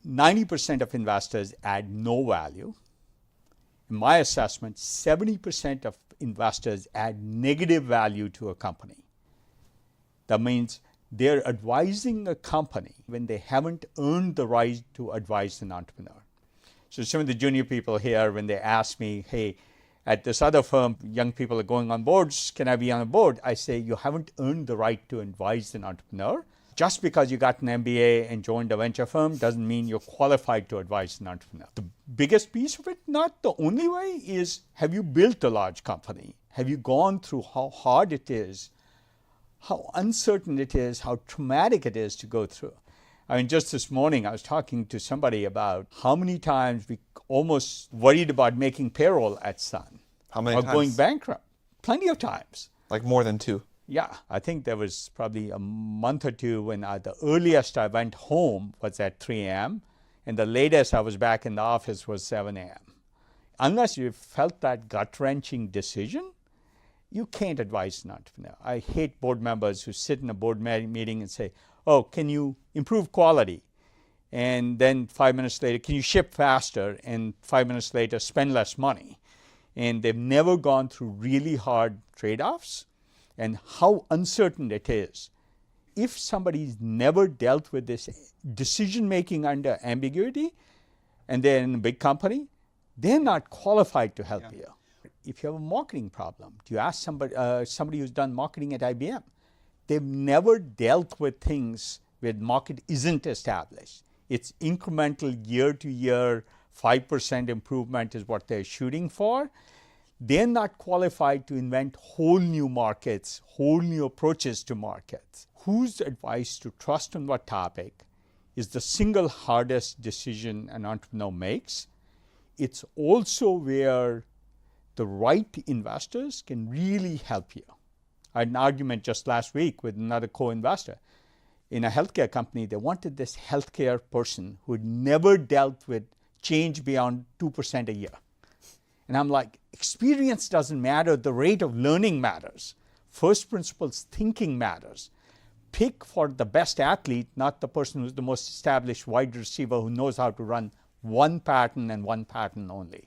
90% of investors add no value. In my assessment, 70% of investors add negative value to a company. That means they're advising a company when they haven't earned the right to advise an entrepreneur. So some of the junior people here, when they ask me, hey, at this other firm, young people are going on boards, can I be on a board? I say, you haven't earned the right to advise an entrepreneur. Just because you got an MBA and joined a venture firm doesn't mean you're qualified to advise an entrepreneur. The biggest piece of it, not the only way, is have you built a large company? Have you gone through how hard it is, how uncertain it is, how traumatic it is to go through? I mean, just this morning, I was talking to somebody about how many times we almost worried about making payroll at Sun. How many times? Or going bankrupt. Plenty of times. Like more than 2? Yeah. I think there was probably a month or two when the earliest I went home was at 3 a.m. and the latest I was back in the office was 7 a.m. Unless you felt that gut-wrenching decision, you can't advise an entrepreneur. I hate board members who sit in a board meeting and say, oh, can you improve quality? And then 5 minutes later, can you ship faster? And 5 minutes later, spend less money. And they've never gone through really hard trade-offs and how uncertain it is. If somebody's never dealt with this decision-making under ambiguity, and they're in a big company, they're not qualified to help you. If you have a marketing problem, do you ask somebody who's done marketing at IBM? They've never dealt with things where the market isn't established. It's incremental year to year, 5% improvement is what they're shooting for. They're not qualified to invent whole new markets, whole new approaches to markets. Whose advice to trust on what topic is the single hardest decision an entrepreneur makes. It's also where the right investors can really help you. I had an argument just last week with another co-investor. In a healthcare company, they wanted this healthcare person who had never dealt with change beyond 2% a year. And I'm like, experience doesn't matter, the rate of learning matters. First principles thinking matters. Pick for the best athlete, not the person who's the most established wide receiver who knows how to run one pattern and one pattern only.